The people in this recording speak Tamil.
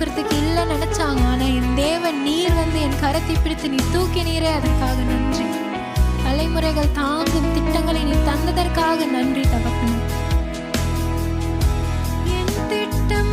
தூக்குறதுக்கு இல்லை நினைச்சாங்க. ஆனா என் தேவன் நீர் என் கரத்தை பிடித்து நீ தூக்கினீரே, அதற்காக நன்றி. தலைமுறைகள் தாங்கும் திட்டங்களை நீ தந்ததற்காக நன்றி தகப்பனே. என் திட்டம்